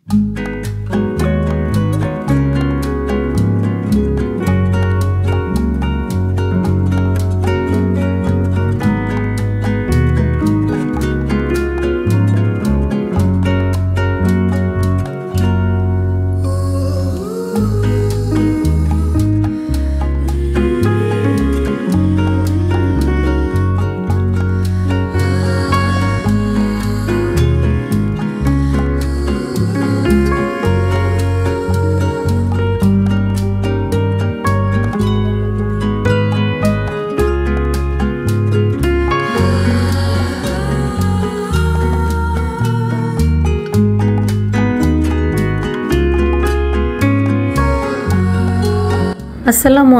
আসসালামু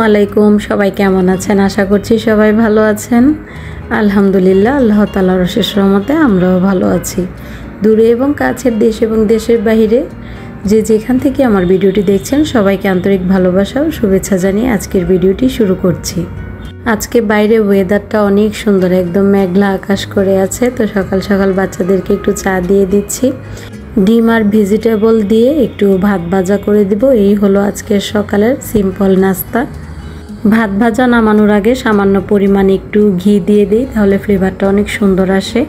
আলাইকুম, সবাই কেমন আছেন? আশা করছি সবাই ভালো আছেন। আলহামদুলিল্লাহ, আল্লাহ তাআলার অশেষ রহমতে আমরাও ভালো আছি। দূরে এবং কাছের দেশ এবং দেশের বাইরে যে যেখান থেকে আমার ভিডিওটি দেখছেন সবাইকে আন্তরিক ভালোবাসা ও শুভেচ্ছা জানিয়ে আজকের ভিডিওটি শুরু করছি। আজকে বাইরে ওয়েদারটা অনেক সুন্দর, একদম মেঘলা আকাশ করে আছে। তো সকাল সকাল বাচ্চাদেরকে একটু চা দিয়ে দিচ্ছি, ডিম আর ভেজিটেবল দিয়ে একটু ভাত ভাজা করে দিব। এই হলো আজকের সকালের সিম্পল নাস্তা। ভাত ভাজা নামানোর আগে সামান্য পরিমাণ একটু ঘি দিয়ে দিই, তাহলে ফ্লেভারটা অনেক সুন্দর আসে।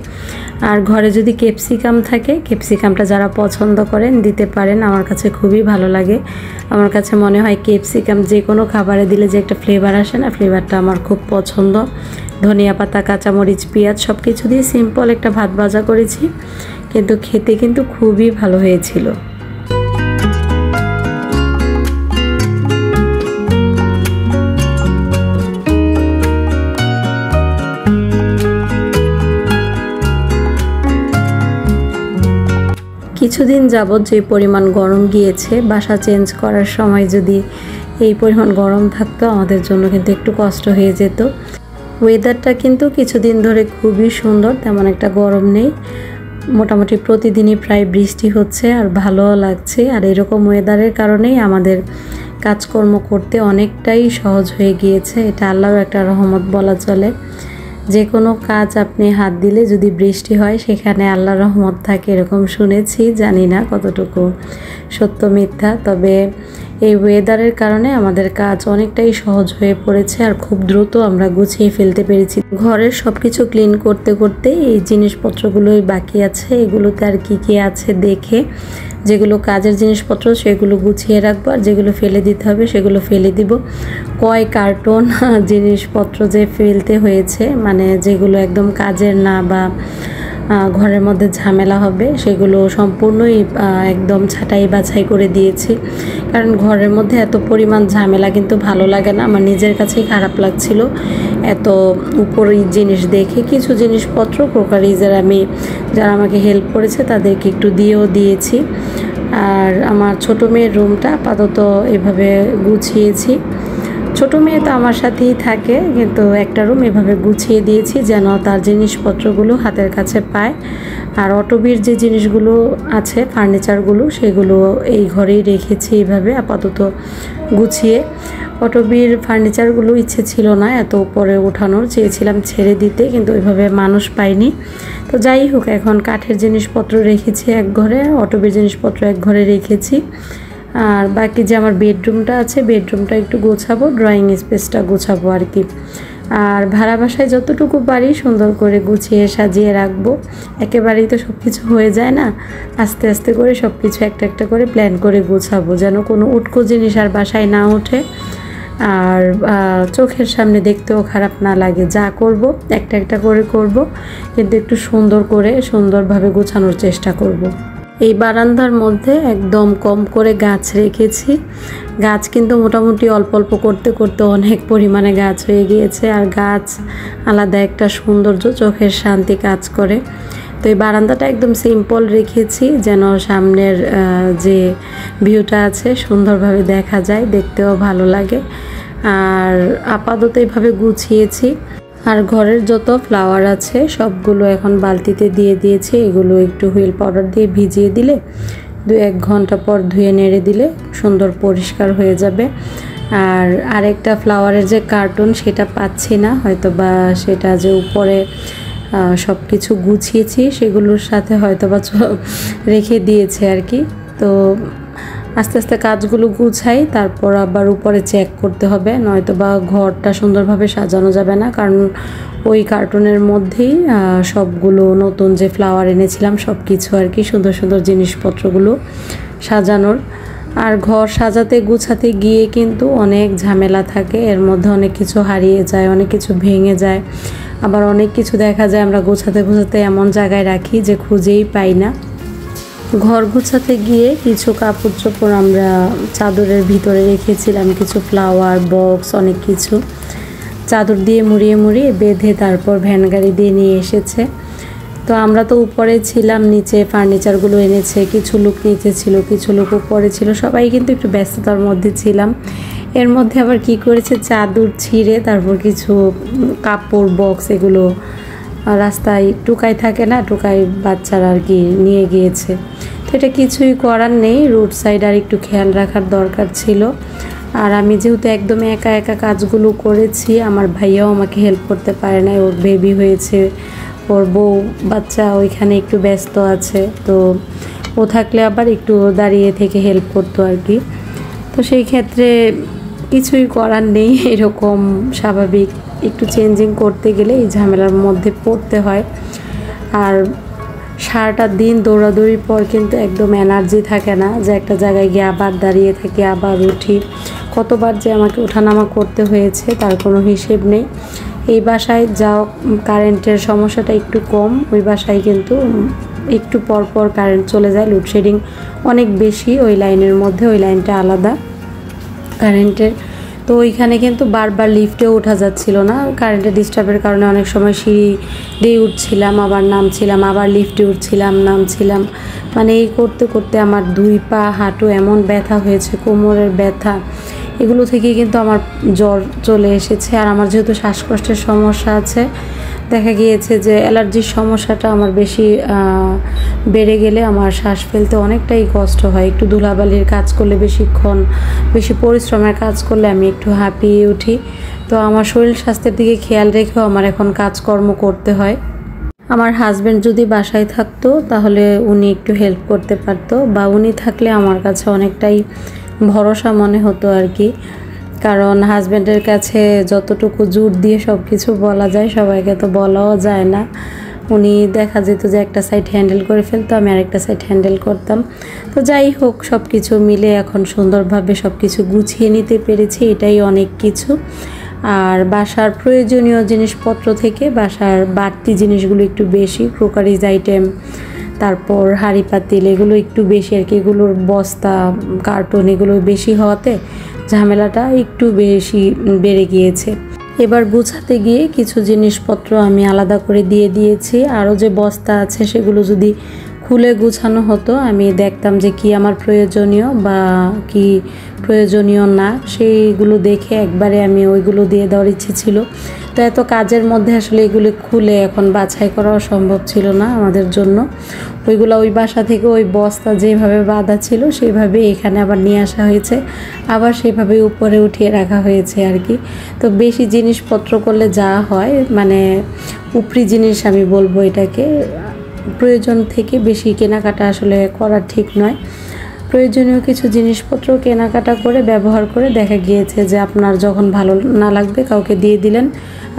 আর ঘরে যদি ক্যাপসিকাম থাকে, ক্যাপসিকামটা যারা পছন্দ করেন দিতে পারেন। আমার কাছে খুবই ভালো লাগে। আমার কাছে মনে হয় ক্যাপসিকাম যে কোনো খাবারে দিলে যে একটা ফ্লেভার আসে না, ফ্লেভারটা আমার খুব পছন্দ। ধনিয়া পাতা, কাঁচামরিচ, পেঁয়াজ সব কিছু দিয়ে সিম্পল একটা ভাত ভাজা করেছি, কিন্তু খেতে কিন্তু খুবই ভালো হয়েছিল। কিছুদিন যাবৎ যে পরিমাণ গরম গিয়েছে, বাসা চেঞ্জ করার সময় যদি এই পরিমাণ গরম থাকতো আমাদের জন্য কিন্তু একটু কষ্ট হয়ে যেত। ওয়েদারটা কিন্তু কিছুদিন ধরে খুবই সুন্দর, তেমন একটা গরম নেই। মোটামুটি প্রতিদিনই প্রায় বৃষ্টি হচ্ছে আর ভালোও লাগছে। আর এরকম ওয়েদারের কারণেই আমাদের কাজকর্ম করতে অনেকটাই সহজ হয়ে গিয়েছে। এটা আল্লাহর একটা রহমত বলা চলে। যে কোনো কাজ আপনি হাত দিলে যদি বৃষ্টি হয় সেখানে আল্লাহর রহমত থাকে, এরকম শুনেছি। জানি না কতটুকু সত্য মিথ্যা, তবে এই ওয়েদারের কারণে আমাদের কাজ অনেকটাই সহজ হয়ে পড়েছে আর খুব দ্রুত আমরা গুছিয়ে ফেলতে পেরেছি। ঘরের সব কিছু ক্লিন করতে করতে এই জিনিসপত্রগুলোই বাকি আছে। এগুলোতে আর কি কি আছে দেখে যেগুলো কাজের জিনিসপত্র সেগুলো গুছিয়ে রাখবো, আর যেগুলো ফেলে দিতে হবে সেগুলো ফেলে দিব। কয় কার্টন জিনিসপত্র যে ফেলতে হয়েছে, মানে যেগুলো একদম কাজের না বা ঘরের মধ্যে ঝামেলা হবে সেগুলো সম্পূর্ণই একদম ছাঁটাই বাছাই করে দিয়েছি। কারণ ঘরের মধ্যে এত পরিমাণ ঝামেলা কিন্তু ভালো লাগে না, আমার নিজের কাছেই খারাপ লাগছিল এত উপরের জিনিস দেখে। কিছু জিনিসপত্র ক্রোকারিজের আমি যারা আমাকে হেল্প করেছে তাদেরকে একটু দিয়েও দিয়েছি। আর আমার ছোটো মেয়ের রুমটা আপাতত এভাবে গুছিয়েছি। ছোটো মেয়ে তো আমার সাথেই থাকে, কিন্তু একটা রুম এভাবে গুছিয়ে দিয়েছি যেন তার জিনিসপত্রগুলো হাতের কাছে পায়। আর অটোবির যে জিনিসগুলো আছে, ফার্নিচারগুলো, সেগুলো এই ঘরেই রেখেছি এইভাবে আপাতত গুছিয়ে। অটোবির ফার্নিচারগুলো ইচ্ছে ছিল না এত উপরে ওঠানোর, চেয়েছিলাম ছেড়ে দিতে, কিন্তু ওইভাবে মানুষ পাইনি। তো যাই হোক, এখন কাঠের জিনিসপত্র রেখেছি এক ঘরে, অটোবির জিনিসপত্র এক ঘরে রেখেছি। আর বাকি যে আমার বেডরুমটা আছে, বেডরুমটা একটু গোছাবো, ড্রয়িং স্পেসটা গোছাবো আর কি। আর ভাড়া বাসায় যতটুকু পারি সুন্দর করে গুছিয়ে সাজিয়ে রাখবো। একেবারেই তো সব কিছু হয়ে যায় না, আস্তে আস্তে করে সব কিছু একটা একটা করে প্ল্যান করে গোছাবো, যেন কোনো উটকো জিনিস আর বাসায় না ওঠে আর চোখের সামনে দেখতেও খারাপ না লাগে। যা করব একটা একটা করে করব, কিন্তু একটু সুন্দর করে সুন্দরভাবে গোছানোর চেষ্টা করব। এই বারান্দার মধ্যে একদম কম করে গাছ রেখেছি। গাছ কিন্তু মোটামুটি অল্প অল্প করতে করতে অনেক পরিমাণে গাছ হয়ে গিয়েছে। আর গাছ আলাদা একটা সৌন্দর্য, চোখের শান্তি কাজ করে। তো এই বারান্দাটা একদম সিম্পল রেখেছি যেন সামনের যে ভিউটা আছে সুন্দরভাবে দেখা যায়, দেখতেও ভালো লাগে। আর আপাতত এইভাবে গুছিয়েছি। আর ঘরের যত ফ্লাওয়ার আছে সবগুলো এখন বালতিতে দিয়ে দিয়েছি। এগুলো একটু হুইল পাউডার দিয়ে ভিজিয়ে দিলে 2-1 ঘন্টা পর ধুয়ে নেড়ে দিলে সুন্দর পরিষ্কার হয়ে যাবে। আর আরেকটা ফ্লাওয়ারের যে কার্টুন সেটা পাচ্ছি না, হয়তো বা সেটা যে উপরে সব কিছু গুছিয়েছি সেগুলোর সাথে হয়তো বা রেখে দিয়েছে আর কি। তো আস্তে আস্তে কাজগুলো গুছাই, তারপর আবার উপরে চেক করতে হবে, নয়তো বা ঘরটা সুন্দরভাবে সাজানো যাবে না। কারণ ওই কার্টুনের মধ্যেই সবগুলো নতুন যে ফ্লাওয়ার এনেছিলাম সব কিছু আর কি, সুন্দর সুন্দর জিনিসপত্রগুলো সাজানোর। আর ঘর সাজাতে গুছাতে গিয়ে কিন্তু অনেক ঝামেলা থাকে, এর মধ্যে অনেক কিছু হারিয়ে যায়, অনেক কিছু ভেঙে যায়, আবার অনেক কিছু দেখা যায় আমরা গোছাতে গোছাতে এমন জায়গায় রাখি যে খুঁজেই পাই না। ঘর গুছাতে গিয়ে কিছু কাপড় চোপড় আমরা চাদরের ভিতরে রেখেছিলাম, কিছু ফ্লাওয়ার বক্স অনেক কিছু চাদর দিয়ে মুড়িয়ে মুড়িয়ে বেঁধে তারপর ভ্যান গাড়ি দিয়ে নিয়ে এসেছে। তো আমরা তো উপরে ছিলাম, নিচে ফার্নিচারগুলো এনেছে, কিছু লোক নিচে ছিল, কিছু লোক উপরে ছিল, সবাই কিন্তু একটু ব্যস্ততার মধ্যে ছিলাম। এর মধ্যে আবার কি করেছে, চাদর ছিঁড়ে তারপর কিছু কাপড় বক্স এগুলো রাস্তায় টুকাই থাকে না, টুকাই বাচ্চারা আর কি নিয়ে গিয়েছে। তো এটা কিছুই করার নেই, রোড সাইড আর একটু খেয়াল রাখার দরকার ছিল। আর আমি যেহেতু একদম একা একা কাজগুলো করেছি, আমার ভাইয়াও আমাকে হেল্প করতে পারে না, ওর বেবি হয়েছে, ওর বউ বাচ্চা ওইখানে একটু ব্যস্ত আছে, তো ও থাকলে আবার একটু দাঁড়িয়ে থেকে হেল্প করতো আর কি। তো সেই ক্ষেত্রে কিছুই করার নেই, এরকম স্বাভাবিক একটু চেঞ্জিং করতে গেলে এই ঝামেলার মধ্যে পড়তে হয়। আর সারাটা দিন দৌড়াদৌড়ির পর কিন্তু একদম এনার্জি থাকে না, যে একটা জায়গায় গিয়ে আবার দাঁড়িয়ে থাকি, আবার উঠি, কতবার যে আমাকে ওঠানামা করতে হয়েছে তার কোনো হিসেব নেই। এই বাসায় যাও কারেন্টের সমস্যাটা একটু কম, ওই বাসায় কিন্তু একটু পর পর কারেন্ট চলে যায়, লোডশেডিং অনেক বেশি ওই লাইনের মধ্যে, ওই লাইনটা আলাদা কারেন্টের। তো ওইখানে কিন্তু বারবার লিফটেও ওঠা যাচ্ছিল না, কারেন্টের ডিস্টার্বের কারণে অনেক সময় সিঁড়ি দিয়ে উঠছিলাম আবার নামছিলাম, আবার লিফটে উঠছিলাম নামছিলাম, মানে এই করতে করতে আমার 2 পা হাঁটু এমন ব্যথা হয়েছে, কোমরের ব্যথা, এগুলো থেকে কিন্তু আমার জ্বর চলে এসেছে। আর আমার যেহেতু শ্বাসকষ্টের সমস্যা আছে, দেখা গিয়েছে যে অ্যালার্জির সমস্যাটা আমার বেশি বেড়ে গেলে আমার শ্বাস ফেলতে অনেকটাই কষ্ট হয়। একটু ধুলাবালির কাজ করলে, বেশিক্ষণ বেশি পরিশ্রমের কাজ করলে আমি একটু হাঁপিয়ে উঠি। তো আমার শরীর স্বাস্থ্যের দিকে খেয়াল রেখেও আমার এখন কাজকর্ম করতে হয়। আমার হাজব্যান্ড যদি বাসায় থাকতো তাহলে উনি একটু হেল্প করতে পারতো, বা উনি থাকলে আমার কাছে অনেকটাই ভরসা মনে হতো আর কি। কারণ হাজব্যান্ডের কাছে যতটুকু জোর দিয়ে সব কিছু বলা যায় সবাইকে তো বলাও যায় না। উনি দেখা যেত যে একটা সাইড হ্যান্ডেল করে ফেলতো, আমি আরেকটা সাইড হ্যান্ডেল করতাম। তো যাই হোক, সব কিছু মিলে এখন সুন্দরভাবে সব কিছু গুছিয়ে নিতে পেরেছি, এটাই অনেক কিছু। আর বাসার প্রয়োজনীয় জিনিসপত্র থেকে বাসার বাড়তি জিনিসগুলো একটু বেশি, ক্রোকারিজ আইটেম, তারপর হাঁড়ি পাতিল এগুলো একটু বেশি আর কি, এগুলোর বস্তা কার্টুন এগুলো বেশি হওয়াতে ঝামেলাটা একটু বেশি বেড়ে গিয়েছে। এবার গুছাতে গিয়ে কিছু জিনিসপত্র আমি আলাদা করে দিয়ে দিয়েছি, আরও যে বস্তা আছে সেগুলো যদি খুলে গুছানো হতো আমি দেখতাম যে কি আমার প্রয়োজনীয় বা কি প্রয়োজনীয় না, সেইগুলো দেখে একবারে আমি ওইগুলো দিয়ে দেওয়ার ইচ্ছে ছিল। তো এত কাজের মধ্যে আসলে এগুলো খুলে এখন বাছাই করাও সম্ভব ছিল না আমাদের জন্য। ওইগুলো ওই বাসা থেকে ওই বস্তা যেভাবে বাঁধা ছিল সেইভাবে এখানে আবার নিয়ে আসা হয়েছে, আবার সেভাবে উপরে উঠিয়ে রাখা হয়েছে আর কি। তো বেশি জিনিসপত্র করলে যা হয়, মানে উপরি জিনিস আমি বলবো এটাকে, প্রয়োজন থেকে বেশি কেনাকাটা আসলে করা ঠিক নয়। প্রয়োজনীয় কিছু জিনিসপত্র কেনাকাটা করে ব্যবহার করে দেখা গিয়েছে যে আপনার যখন ভালো না লাগবে কাউকে দিয়ে দিলেন,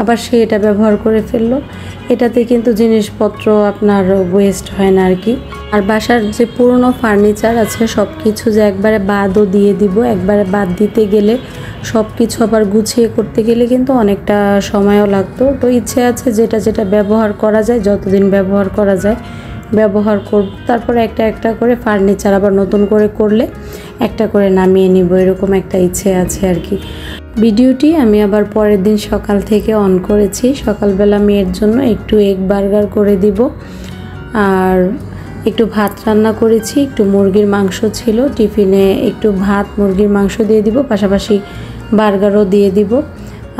আবার সে এটা ব্যবহার করে ফেললো, এটাতে কিন্তু জিনিসপত্র আপনার ওয়েস্ট হয় না আর কি। আর বাসার যে পুরনো ফার্নিচার আছে সব কিছু যে একবারে বাদও দিয়ে দিব, একবারে বাদ দিতে গেলে সব কিছু আবার গুছিয়ে করতে গেলে কিন্তু অনেকটা সময়ও লাগতো। তো ইচ্ছে আছে যেটা যেটা ব্যবহার করা যায়, যতদিন ব্যবহার করা যায় ব্যবহার করব, তারপরে একটা একটা করে ফার্নিচার আবার নতুন করে করলে একটা করে নামিয়ে নিব, এরকম একটা ইচ্ছে আছে আর কি। ভিডিওটি আমি আবার পরের দিন সকাল থেকে অন করেছি, সকালবেলা মেয়ের জন্য একটু এগ বার্গার করে দিব, আর একটু ভাত রান্না করেছি, একটু মুরগির মাংস ছিল, টিফিনে একটু ভাত মুরগির মাংস দিয়ে দিব, পাশাপাশি বার্গারও দিয়ে দিব,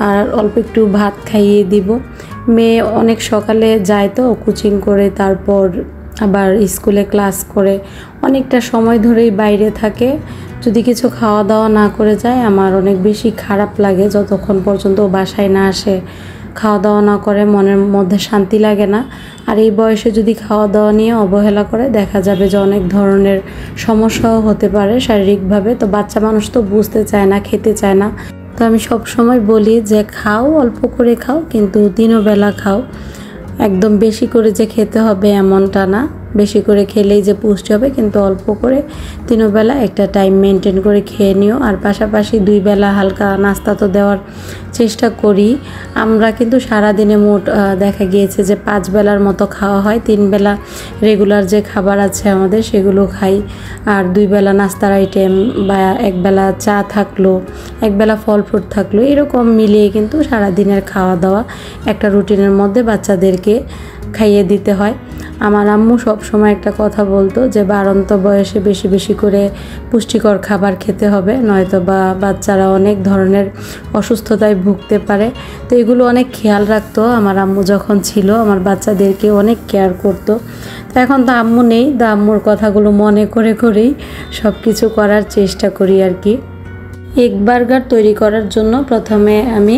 আর অল্প একটু ভাত খাইয়ে দিব। মেয়ে অনেক সকালে যায় তো কোচিং করে, তারপর আবার স্কুলে ক্লাস করে অনেকটা সময় ধরেই বাইরে থাকে, যদি কিছু খাওয়া দাওয়া না করে যায় আমার অনেক বেশি খারাপ লাগে, যতক্ষণ পর্যন্ত বাসায় না আসে খাওয়া দাওয়া না করে মনের মধ্যে শান্তি লাগে না। আর এই বয়সে যদি খাওয়া দাওয়া নিয়ে অবহেলা করে দেখা যাবে যে অনেক ধরনের সমস্যাও হতে পারে শারীরিকভাবে। তো বাচ্চা মানুষ তো বুঝতে চায় না, খেতে চায় না। তো আমি সব সময় বলি যে খাও, অল্প করে খাও, কিন্তু দিনও বেলা খাও। একদম বেশি করে যে খেতে হবে এমনটা না, বেশি করে খেলেই যে পুষ্টি হবে, কিন্তু অল্প করে তিনও বেলা একটা টাইম মেনটেন করে খেয়ে নিও। আর পাশাপাশি 2 বেলা হালকা নাস্তা তো দেওয়ার চেষ্টা করি আমরা, কিন্তু সারাদিনে মোট দেখা গিয়েছে যে 5 বেলার মতো খাওয়া হয়। 3 বেলা রেগুলার যে খাবার আছে আমাদের সেগুলো খাই, আর 2 বেলা নাস্তার আইটেম বা 1 বেলা চা থাকলো, 1 বেলা ফল ফ্রুট থাকলো, এরকম মিলিয়ে কিন্তু সারাদিনের খাওয়া দাওয়া একটা রুটিনের মধ্যে বাচ্চাদেরকে খাইয়ে দিতে হয়। আমার আম্মু সব সময় একটা কথা বলতো যে বাড়ন্ত বয়সে বেশি বেশি করে পুষ্টিকর খাবার খেতে হবে, নয়তো বা বাচ্চারা অনেক ধরনের অসুস্থতায় ভুগতে পারে। তো এগুলো অনেক খেয়াল রাখতো আমার আম্মু যখন ছিল, আমার বাচ্চাদেরকে অনেক কেয়ার করতো। তো এখন তো আম্মু নেই, তো আম্মুর কথাগুলো মনে করে করেই সব কিছু করার চেষ্টা করি আর কি। এগ বার্গার তৈরি করার জন্য প্রথমে আমি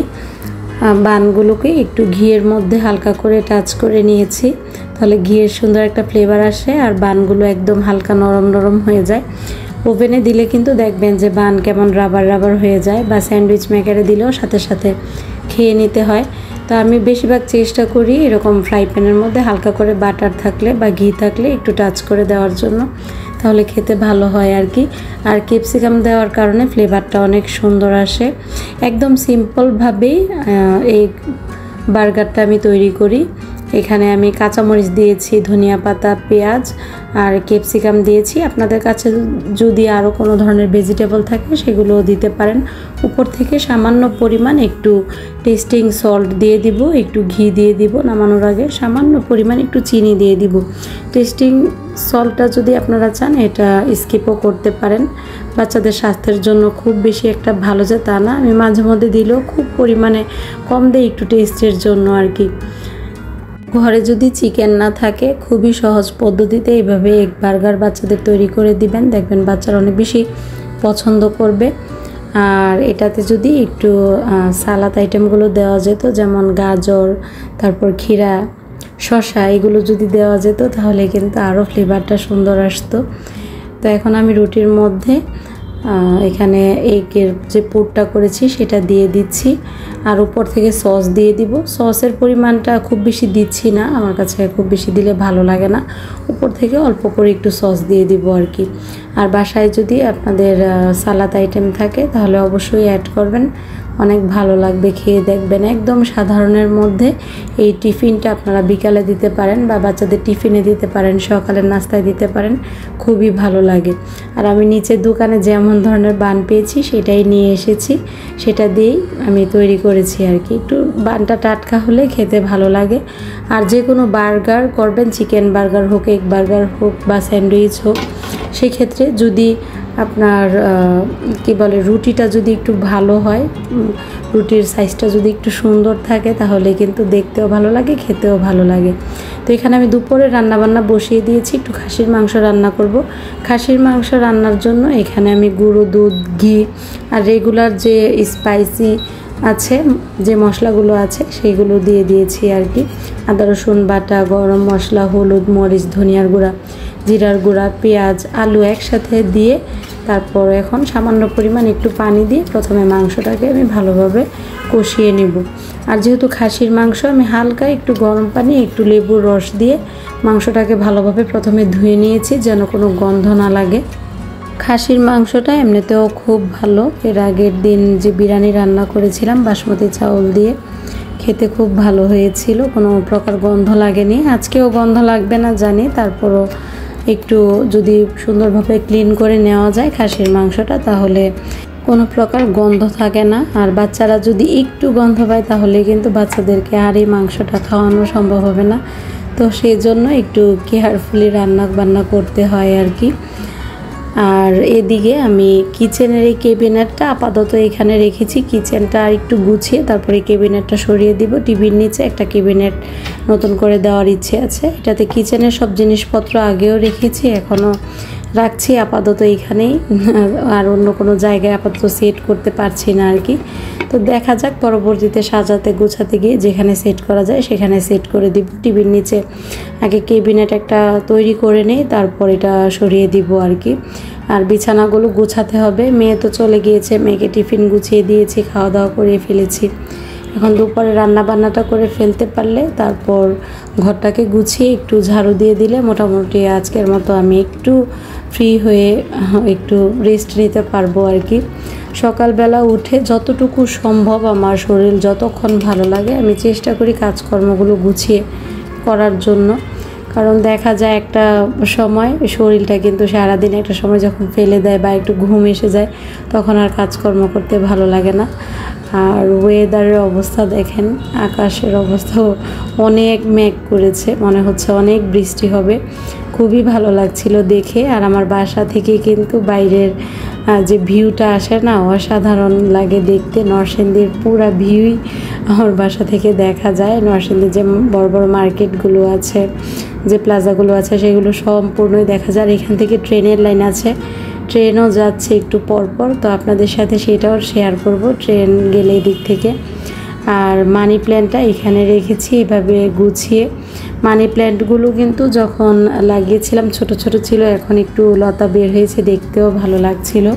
বানগুলোকে একটু ঘিয়ের মধ্যে হালকা করে টাচ করে নিয়েছি, তাহলে ঘিয়ের সুন্দর একটা ফ্লেভার আসে আর বানগুলো একদম হালকা নরম নরম হয়ে যায়। ওভেনে দিলে কিন্তু দেখবেন যে বান কেমন রাবার রাবার হয়ে যায়, বা স্যান্ডউইচ মেকারে দিলেও সাথে সাথে খেয়ে নিতে হয়। তো আমি বেশিরভাগ চেষ্টা করি এরকম ফ্রাই প্যানের মধ্যে হালকা করে বাটার থাকলে বা ঘি থাকলে একটু টাচ করে দেওয়ার জন্য, তাহলে খেতে ভালো হয় আর কি। আর ক্যাপসিকাম দেওয়ার কারণে ফ্লেভারটা অনেক সুন্দর আসে। একদম সিম্পলভাবেই এই বার্গারটা আমি তৈরি করি। এখানে আমি কাঁচামরিচ দিয়েছি, ধনিয়া পাতা, পেঁয়াজ আর ক্যাপসিকাম দিয়েছি। আপনাদের কাছে যদি আরও কোনো ধরনের ভেজিটেবল থাকে সেগুলোও দিতে পারেন। উপর থেকে সামান্য পরিমাণ একটু টেস্টিং সল্ট দিয়ে দিব, একটু ঘি দিয়ে দিব নামানোর আগে, সামান্য পরিমাণ একটু চিনি দিয়ে দিব। টেস্টিং সল্টটা যদি আপনারা চান এটা স্কিপও করতে পারেন, বাচ্চাদের স্বাস্থ্যের জন্য খুব বেশি একটা ভালো যে তা না, আমি মাঝে মধ্যে দিলেও খুব পরিমাণে কম দিই একটু টেস্টের জন্য আর কি। ঘরে যদি চিকেন না থাকে খুবই সহজ পদ্ধতিতে এইভাবে এগ বার্গার বাচ্চাদের তৈরি করে দিবেন, দেখবেন বাচ্চারা অনেক বেশি পছন্দ করবে। আর এটাতে যদি একটু সালাদ আইটেমগুলো দেওয়া যেত, যেমন গাজর, তারপর ক্ষীরা, শসা, এগুলো যদি দেওয়া যেত তাহলে কিন্তু আরও ফ্লেভারটা সুন্দর আসতো। তো এখন আমি রুটির মধ্যে এখানে এগের যে পুরটা করেছি সেটা দিয়ে দিচ্ছি, আর উপর থেকে সস দিয়ে দিব। সসের পরিমাণটা খুব বেশি দিচ্ছি না, আমার কাছে খুব বেশি দিলে ভালো লাগে না, উপর থেকে অল্প করে একটু সস দিয়ে দিব আর কি। আর বাসায় যদি আপনাদের সালাদ আইটেম থাকে তাহলে অবশ্যই অ্যাড করবেন, অনেক ভালো লাগবে, খেয়ে দেখবেন। একদম সাধারণের মধ্যে এই টিফিনটা আপনারা বিকালে দিতে পারেন বা বাচ্চাদের টিফিনে দিতে পারেন, সকালের নাস্তায় দিতে পারেন, খুবই ভালো লাগে। আর আমি নিচের দোকানে যেমন ধরনের বান পেয়েছি সেটাই নিয়ে এসেছি, সেটা দিয়েই আমি তৈরি করেছি আর কি। একটু বানটা টাটকা হলে খেতে ভালো লাগে। আর যে কোনো বার্গার করবেন, চিকেন বার্গার হোক, এগ বার্গার হোক বা স্যান্ডউইচ হোক, সেক্ষেত্রে যদি আপনার কি বলে রুটিটা যদি একটু ভালো হয়, রুটির সাইজটা যদি একটু সুন্দর থাকে তাহলে কিন্তু দেখতেও ভালো লাগে, খেতেও ভালো লাগে। তো এখানে আমি দুপুরে রান্নাবান্না বসিয়ে দিয়েছি, একটু খাসির মাংস রান্না করব। খাসির মাংস রান্নার জন্য এখানে আমি গুঁড়ো দুধ, ঘি আর রেগুলার যে স্পাইসি আছে যে মশলাগুলো আছে সেইগুলো দিয়ে দিয়েছি আর কি। আদা রসুন বাটা, গরম মশলা, হলুদ, মরিচ, ধনিয়ার গুঁড়া, জিরার গুঁড়া, পেঁয়াজ, আলু একসাথে দিয়ে তারপর এখন সামান্য পরিমাণ একটু পানি দিয়ে প্রথমে মাংসটাকে আমি ভালোভাবে কষিয়ে নেব। আর যেহেতু খাসির মাংস, আমি হালকা একটু গরম পানি, একটু লেবুর রস দিয়ে মাংসটাকে ভালোভাবে প্রথমে ধুয়ে নিয়েছি যেন কোনো গন্ধ না লাগে। খাসির মাংসটা এমনিতেও খুব ভালো, এর আগের দিন যে বিরিয়ানি রান্না করেছিলাম বাসমতি চাউল দিয়ে, খেতে খুব ভালো হয়েছিল, কোনো প্রকার গন্ধ লাগেনি। আজকেও গন্ধ লাগবে না জানি, তারপরও একটু যদি সুন্দরভাবে ক্লিন করে নেওয়া যায় খাসির মাংসটা তাহলে কোনো প্রকার গন্ধ থাকে না। আর বাচ্চারা যদি একটু গন্ধ পায় তাহলে কিন্তু বাচ্চাদেরকে আর এই মাংসটা খাওয়ানো সম্ভব হবে না। তো সেই জন্য একটু কেয়ারফুলি রান্না বান্না করতে হয় আর কি। আর এদিকে আমি কিচেনের এই ক্যাবিনেটটা আপাতত এখানে রেখেছি, কিচেনটা একটু গুছিয়ে তারপরে ক্যাবিনেটটা সরিয়ে দিব। টিভির নিচে একটা ক্যাবিনেট নতুন করে দেওয়ার ইচ্ছে আছে, এটাতে কিচেনের সব জিনিসপত্র আগেও রেখেছি, এখনও রাখছি আপাতত এইখানেই, আর অন্য কোনো জায়গায় আপাতত সেট করতে পারছি না আর কি। তো দেখা যাক পরবর্তীতে সাজাতে গোছাতে গিয়ে যেখানে সেট করা যায় সেখানে সেট করে দিব। টিভির নিচে আগে ক্যাবিনেট একটা তৈরি করে নেই, তারপর এটা সরিয়ে দিব আর কি। আর বিছানাগুলো গুছাতে হবে। মেয়ে তো চলে গিয়েছে, মেয়েকে টিফিন গুছিয়ে দিয়েছি, খাওয়া দাওয়া করিয়ে ফেলেছি। এখন দুপুরে রান্না বান্নাটা করে ফেলতে পারলে তারপর ঘরটাকে গুছিয়ে একটু ঝাড়ু দিয়ে দিলে মোটামুটি আজকের মতো আমি একটু ফ্রি হয়ে একটু রেস্ট নিতে পারবো আর কি। সকালবেলা উঠে যতটুকু সম্ভব আমার শরীর যতক্ষণ ভালো লাগে আমি চেষ্টা করি কাজকর্মগুলো গুছিয়ে করার জন্য। কারণ দেখা যায় একটা সময় শরীরটা কিন্তু সারাদিন একটা সময় যখন ফেলে দেয় বা একটু ঘুম এসে যায় তখন আর কাজকর্ম করতে ভালো লাগে না। আর ওয়েদারের অবস্থা দেখেন, আকাশের অবস্থাও অনেক মেঘ করেছে, মনে হচ্ছে অনেক বৃষ্টি হবে। খুবই ভালো লাগছিল দেখে। আর আমার বাসা থেকে কিন্তু বাইরের যে ভিউটা আসে না, অসাধারণ লাগে দেখতে। নরসিংদীর পুরো ভিউই আমার বাসা থেকে দেখা যায়। নরসিংদীর যে বড় বড় মার্কেটগুলো আছে, যে প্লাজাগুলো আছে সেগুলো সম্পূর্ণই দেখা যায়। এখান থেকে ট্রেনের লাইন আছে, ট্রেনও যাচ্ছে একটু পরপর, তো আপনাদের সাথে সেটাও শেয়ার করব ট্রেন গেলে এই দিক থেকে। আর মানি প্ল্যান্টটা এখানে রেখেছি এভাবে গুছিয়ে। মানি প্ল্যান্টগুলো কিন্তু যখন লাগিয়েছিলাম ছোট ছোট ছিল, এখন একটু লতা বের হয়েছে, দেখতেও ভালো লাগছিল।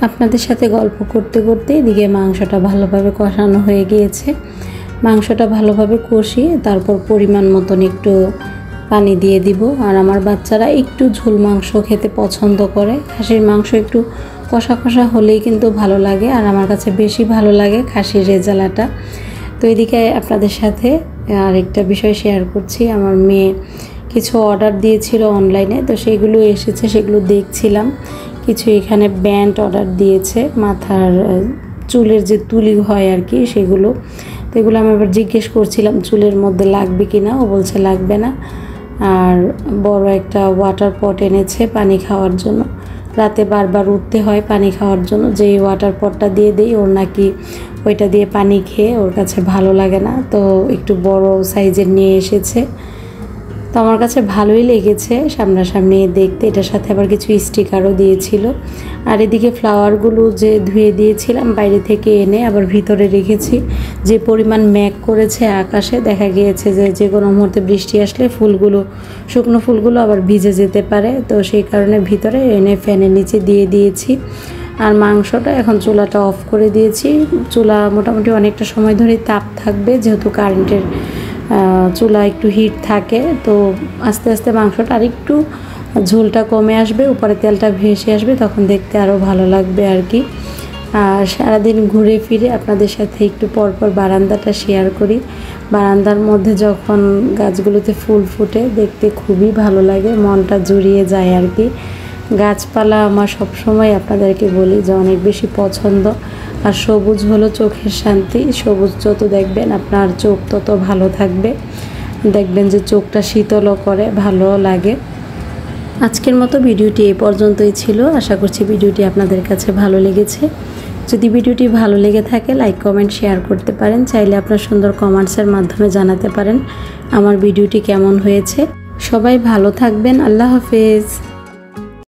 আপনাদের সাথে গল্প করতে করতে এদিকে মাংসটা ভালোভাবে কষানো হয়ে গিয়েছে। মাংসটা ভালোভাবে কষিয়ে তারপর পরিমাণ মতন একটু পানি দিয়ে দিব। আর আমার বাচ্চারা একটু ঝোল মাংস খেতে পছন্দ করে। খাসির মাংস একটু কষা কষা হলেই কিন্তু ভালো লাগে, আর আমার কাছে বেশি ভালো লাগে খাসির রেজালাটা। তো এদিকে আপনাদের সাথে আরেকটা বিষয় শেয়ার করছি। আমার মেয়ে কিছু অর্ডার দিয়েছিল অনলাইনে, তো সেগুলো এসেছে, সেগুলো দেখছিলাম। কিছু এখানে ব্যান্ড অর্ডার দিয়েছে, মাথার চুলের যে তুলি হয় আর কি সেগুলো। তো এগুলো আমি আবার জিজ্ঞেস করছিলাম চুলের মধ্যে লাগবে কি না, ও বলছে লাগবে না। আর বড় একটা ওয়াটার পট এনেছে পানি খাওয়ার জন্য। রাতে বারবার উঠতে হয় পানি খাওয়ার জন্য, যেই ওয়াটার পটটা দিয়ে দিই ওর নাকি ওইটা দিয়ে পানি খেয়ে ওর কাছে ভালো লাগে না, তো একটু বড় সাইজের নিয়ে এসেছে। তো আমার কাছে ভালোই লেগেছে সামনাসামনি দেখতে। এটার সাথে আবার কিছু স্টিকারও দিয়েছিল। আর এদিকে ফ্লাওয়ারগুলো যে ধুয়ে দিয়েছিলাম বাইরে থেকে এনে আবার ভিতরে রেখেছি। যে পরিমাণ মেঘ করেছে আকাশে, দেখা গিয়েছে যে কোনো মুহূর্তে বৃষ্টি আসলে ফুলগুলো, শুকনো ফুলগুলো আবার ভিজে যেতে পারে, তো সেই কারণে ভিতরে এনে ফ্যানের নিচে দিয়ে দিয়েছি। আর মাংসটা এখন চুলাটা অফ করে দিয়েছি। চুলা মোটামুটি অনেকটা সময় ধরে তাপ থাকবে, যেহেতু কারেন্টের চুলা একটু হিট থাকে, তো আস্তে আস্তে মাংসটা আর একটু ঝোলটা কমে আসবে, উপরে তেলটা ভেসে আসবে, তখন দেখতে আরও ভালো লাগবে আর কি। আর সারাদিন ঘুরে ফিরে আপনাদের সাথে একটু পরপর বারান্দাটা শেয়ার করি। বারান্দার মধ্যে যখন গাছগুলোতে ফুল ফুটে দেখতে খুবই ভালো লাগে, মনটা জুড়িয়ে যায় আর কি। গাছপালা আমার সবসময় আপনাদেরকে বলি যে অনেক বেশি পছন্দ। আর সবুজ হলো চোখের শান্তি। সবুজ যত দেখবেন আপনার চোখ তত ভালো থাকবে, দেখবেন যে চোখটা শীতলও করে, ভালো লাগে। আজকের মতো ভিডিওটি এই পর্যন্তই ছিল। আশা করছি ভিডিওটি আপনাদের কাছে ভালো লেগেছে। যদি ভিডিওটি ভালো লেগে থাকে লাইক কমেন্ট শেয়ার করতে পারেন। চাইলে আপনার সুন্দর কমেন্টসের মাধ্যমে জানাতে পারেন আমার ভিডিওটি কেমন হয়েছে। সবাই ভালো থাকবেন। আল্লাহ হাফেজ।